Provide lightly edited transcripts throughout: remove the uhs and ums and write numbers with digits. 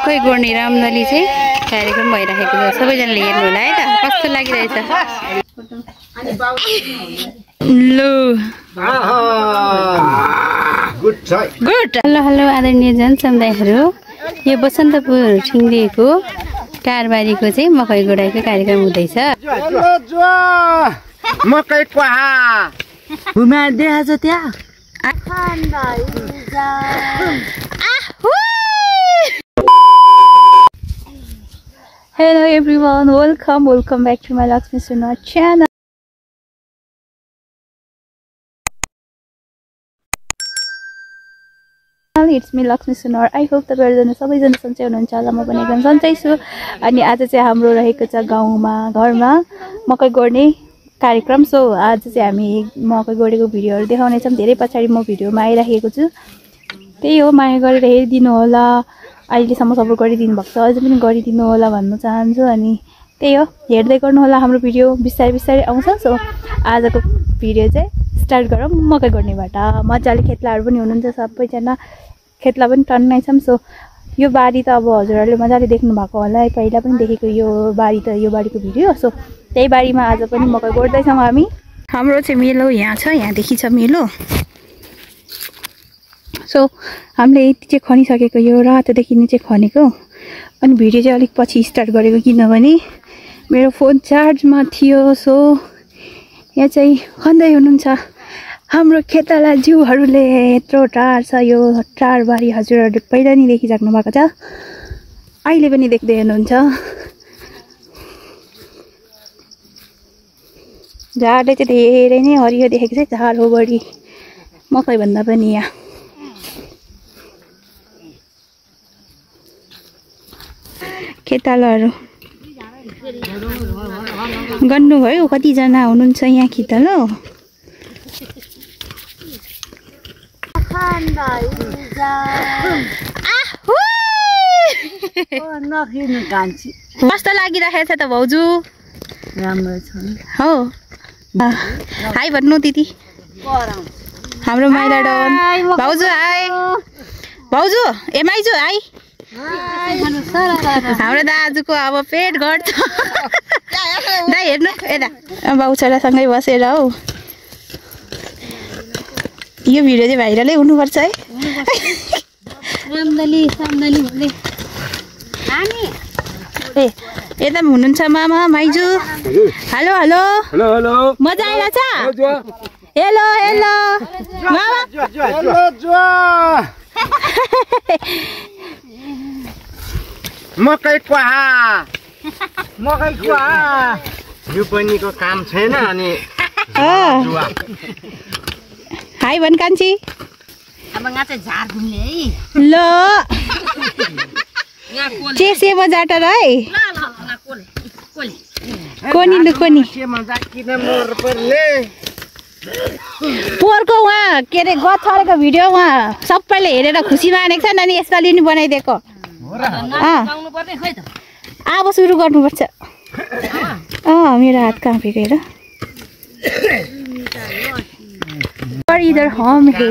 मकै गोड्ने रामदली चाहिँ कार्यक्रम भइरहेको छ। सबैजनाले हेर्नु होला है त, कस्तो लागिरहेछ। लो गुड। हेलो हेलो आदरणीय जनसमुदायहरू, यो बसन्तपुर ठिङ्गेको टारबारीको चाहिँ मकै गोडाइको कार्यक्रम हुँदैछ। मकै क्वाहा घुमा देखाछ त्यहाँ। Hello everyone, welcome back to my Lakshmi Sunar channel. It's me Lakshmi Sunar. I hope तपाईहरुजना सबैजना सन्चै हुनुहुन्छ होला। म पनि एकदम सन्चै छु। अनि आज चाहिँ हाम्रो रहेको छ गाउँमा घरमा मकै गोड्ने कार्यक्रम। सो आज चाहिँ हामी मकै गोडेको भिडियोहरु देखाउने छौं। धेरै पछाडी म भिडियोमा आइराखेको छु। त्यही हो, माया गरेर हेरिदिनु होला। अहिलेसम्म सपोर्ट गरिदिनु भएको छ, अझै पनि गरिदिनु होला भन्न चाहन्छु। अनि त्यही हो, हेर्दै गर्नु होला हाम्रो भिडियो, बिस्तारै बिस्तारै आउँछ। सो आजको भिडियो चाहिँ स्टार्ट गरौँ मकै गोड्नेबाट। मजाले खेतलाहरु पनि हुनुहुन्छ, सबैजना खेतला पनि टन्नै छौं। सो यो बारी त अब हजुरहरुले मजाले देख्नु भएको होला है, पहिला पनि देखेको यो बारीको भिडियो। सो त्यही बारीमा आज पनि मकै गोड्दै छौं हामी। हाम्रो चाहिँ मेलो यहाँ छ, यहाँदेखि छ मेलो। सो हामीले यति चाहिँ खनिसकेको, यो रातोदेखि नै चाहिँ खनेको। अनि भिडियो चाहिँ अलिक पछि स्टार्ट गरेको किनभने मेरो फोन चार्जमा थियो। सो यहाँ चाहिँ खन्दै हुनुहुन्छ हाम्रो खेताला जिउहरूले। यत्रो टार छ यो टारबारी, हजुरहरूले पहिला नि देखिसक्नु भएको छ, अहिले पनि देख्दै हुनुहुन्छ। झारले चाहिँ धेरै नै हरियो देखेको छ, झार हो बढी मकै भन्दा पनि। यहाँ खेतालाहरू गर्नुभयो, कतिजना हुनुहुन्छ यहाँ खेतालो? कस्तो लागिरहेको छ त भाउजू? राम्रो छ हो। हाई भन्नु दिदी, हाम्रो माइला डन भाउजू। हाई भाउजू, ए माइजू हाई। हाम्रो दाजुको अब पेट घट्छ। दाइ हेर्नु यता, बाउ छोरासँगै बसेर हौ। यो भिडियो चाहिँ भाइरलै हुनुपर्छ है। ए यता पनि हुनुहुन्छ मामा माइजू। हेलो हेलो हेलो हेलो, मजा आइरहेछ? हेलो हेलो मामा। मकै क्वाहा यो बहिनीको काम छैन। अनि हाई भन कान्छी। ल चेसेमा जाटर है। कोनी लु कोनी पोहोरको उहाँ के अरे गत छरेको भिडियो उहाँ सबैले हेरेर खुसी मानेको छन्। अनि यसपालि नि बनाइदिएको। अब सुरु गर्नुपर्छ। मेरो हात काँपेको हेर। इधर हम हे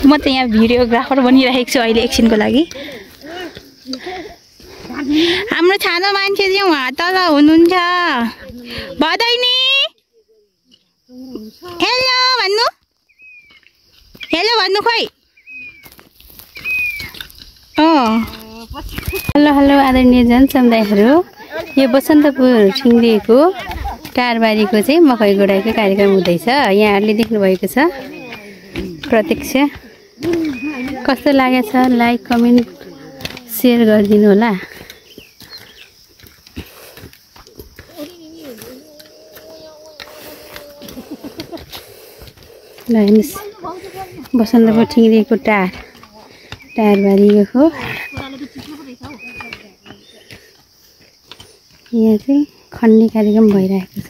म त यहाँ भिडियोग्राफर बनिरहेको छु अहिले एकछिनको लागि। हाम्रो छानो मान्छे चाहिँ उहाँ तल हुनुहुन्छ। बधाइनी हेलो भन्नु, हेलो भन्नु खोइ। हेलो हेलो आदरणीय जनसमुदायहरू, यो बसन्तपुर ठिङ्गेको टारबारीको चाहिँ मकै गोडाइको कार्यक्रम हुँदैछ। यहाँहरूले देख्नुभएको छ प्रत्यक्ष। कस्तो लागेको छ लाइक कमेन्ट सेयर गरिदिनु होला। ल हेर्नुहोस्, बसन्तपुर ठिङ्गेको टारबारीको हो। यहाँ चाहिँ खन्ने कार्यक्रम भइरहेको छ।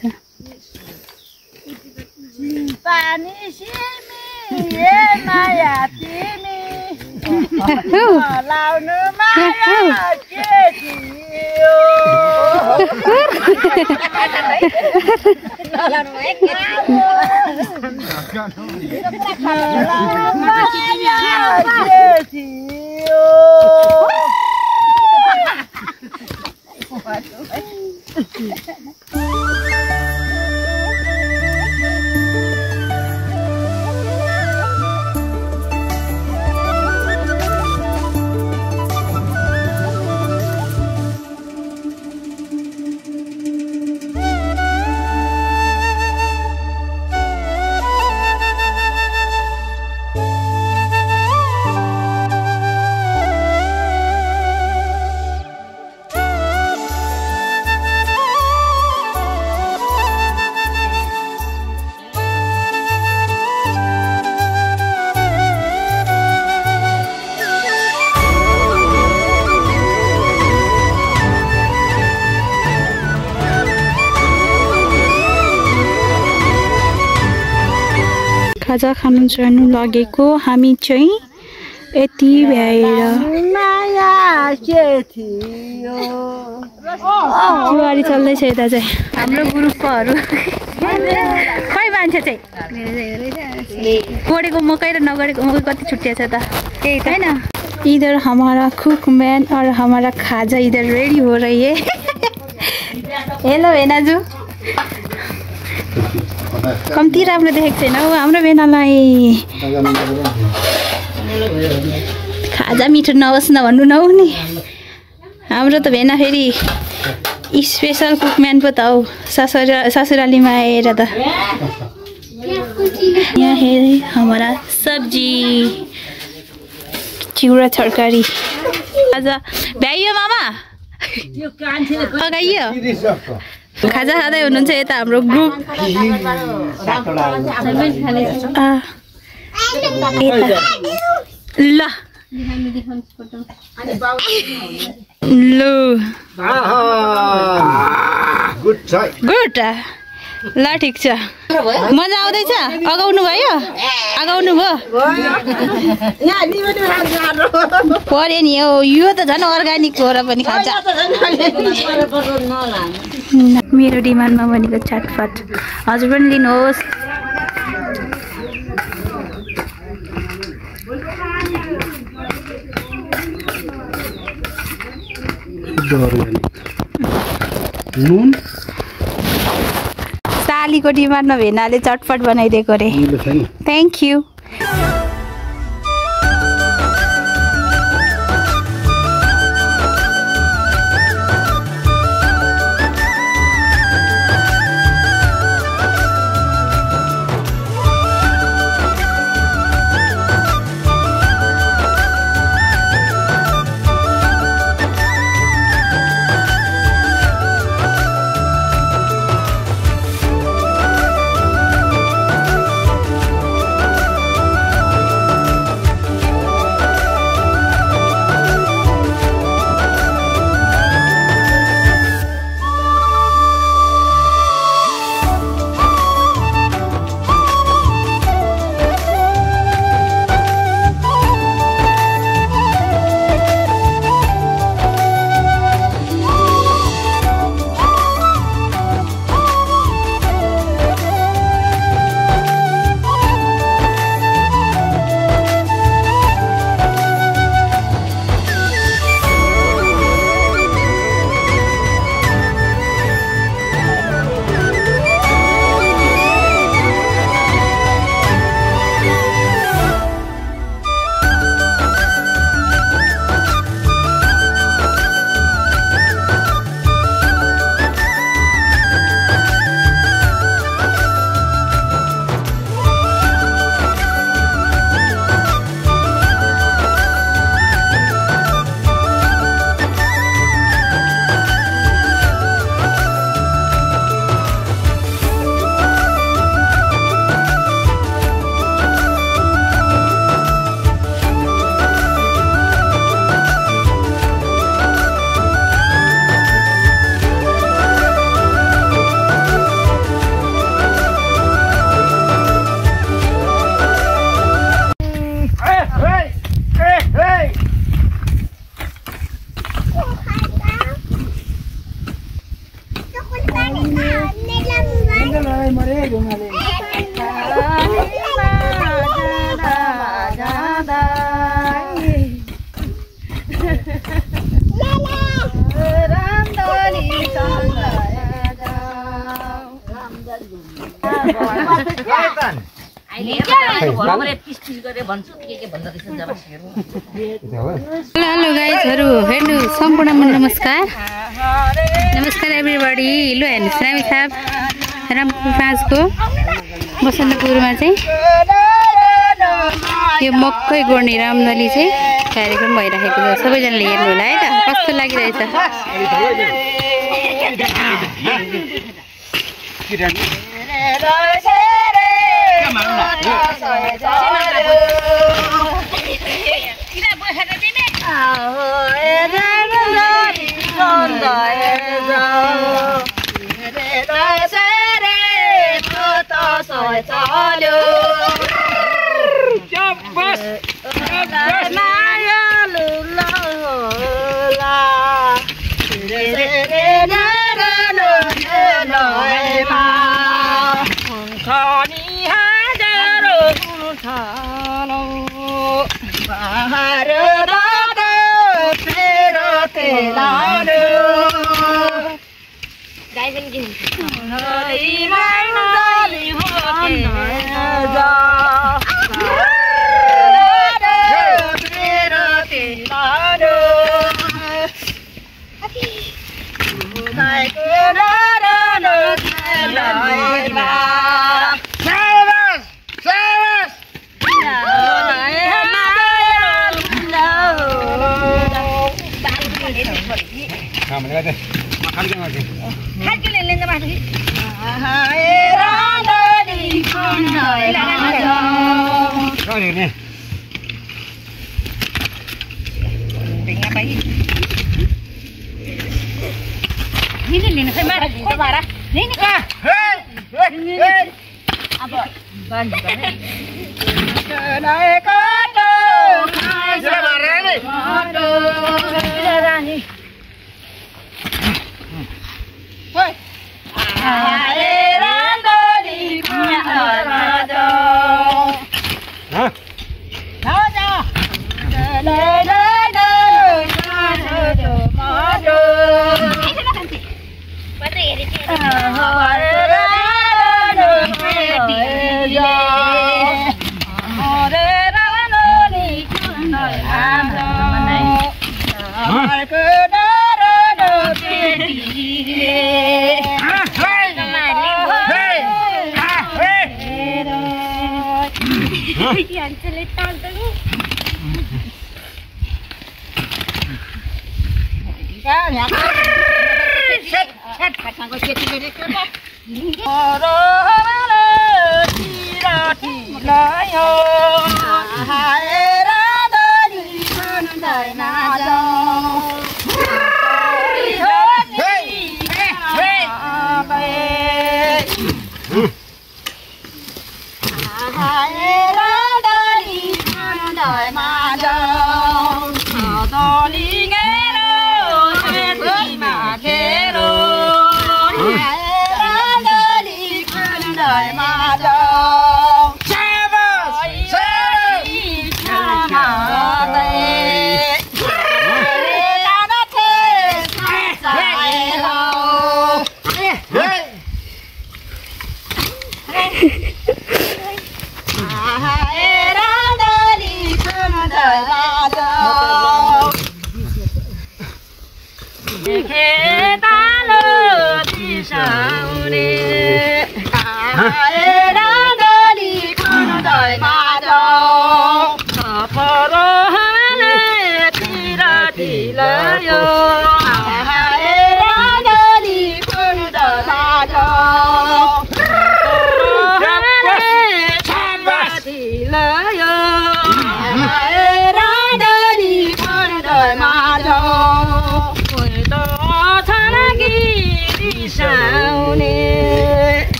खाजा खानु चढ्नु लगेको हामी चाहिँ यति भ्याएर गाडी चल्दैछ यता चाहिँ हाम्रो ग्रुपकोहरू खै मान्छे चाहिँ कोडेको मकै र नगरेको मकै कति छुट्टिया छ त हैन। इधर हमारा कुकमैन और हमारा खाजा इधर रेडी हो रही है। हेलो भेनाजु कम्ती राम्रो देखेको छैन हौ हाम्रो भेनालाई। खाजा मिठो नहोस् नभन्नु न हौ नि हाम्रो त भेना फेरि स्पेसल कुकम्यान पो त हौ ससुरालीमा आएर त। यहाँ हेरे हमारा सब्जी चिउरा तरकारी खाजा भ्याइयो मामा अगाइयो खाजा खाँदै हुनुहुन्छ यता हाम्रो ग्रुप। ल गुड ल ठिक छ मजा आउँदैछ। अगाउनु भयो अगाउनु भयो पर्यो नि हो यो त झन् अर्ग्यानिक हो र पनि खाजा। मेरो डिमान्डमा भनेको चटपट हजुर पनि लिनुहोस्। नुन सालीको डिमान्डमा भेनाले चटपट बनाइदिएको रे। Thank you. हेलो गाइजहरू हेर्नु सम्पूर्णमा नमस्कार एभ्रीबडी। लु हेर्नुहोस् रामी थाप रामपुर 5 को बसन्तपुरमा चाहिँ यो मकै गोड्ने रामदली चाहिँ कार्यक्रम भइरहेको छ। सबैजनाले हेर्नु होला है त कस्तो लागिरहेछ।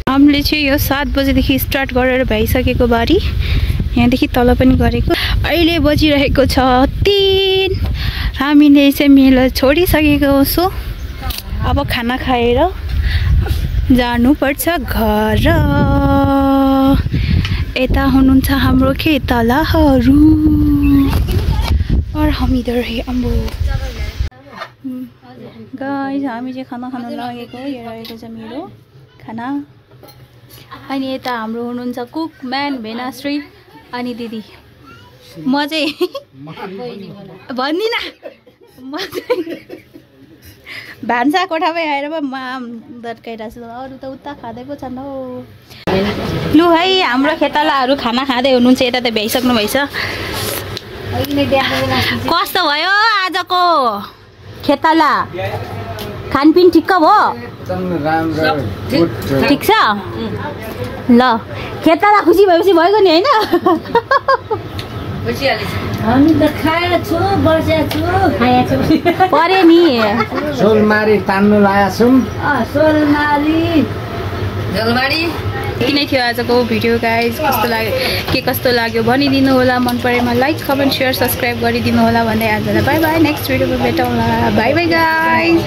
हामीले चाहिँ यो 7 बजेदेखि स्टार्ट गरेर भइसकेको बारी यहाँदेखि तल पनि गरेको अहिले बजिरहेको छ 3 हामीले चाहिँ मेला छोडिसकेको छौँ अब खाना खाएर जानुपर्छ घर यता हुनुहुन्छ हाम्रो खेतालाहरू और हम इधर है अम्बो गाइस हामी चाहिँ खाना खान लागेको यो रहेको छ मेरो खाना अनि यता हाम्रो हुनुहुन्छ कुक म्यान भेनाश्री अनि दिदी म चाहिँ भन्दिनँ म चाहिँ भान्सा कोठामै आएर पो माम दर्काइरहेको छु अरू त उता खाँदै पो छन् हौ लु है हाम्रो खेतालाहरू खाना खाँदै हुनुहुन्छ यता त भ्याइसक्नु भएछ कस्तो भयो आजको खेताला खानपिन ठिक्क भयो ठिक छ ल खेताला खुसी भएपछि भइगयो नि होइन हामी त खाएको छु बसेको छु खाएको छु परे नि सोलमारी तान्नु लागेको छौँ सोलमारी यति नै थियो आजको भिडियो गाइज कस्तो लाग्यो भनिदिनु होला मन परेमा लाइक कमेन्ट सेयर सब्सक्राइब गरिदिनु होला भन्दै आजलाई बाई बाई नेक्स्ट भिडियोमा भेटौँला बाई बाई गाइज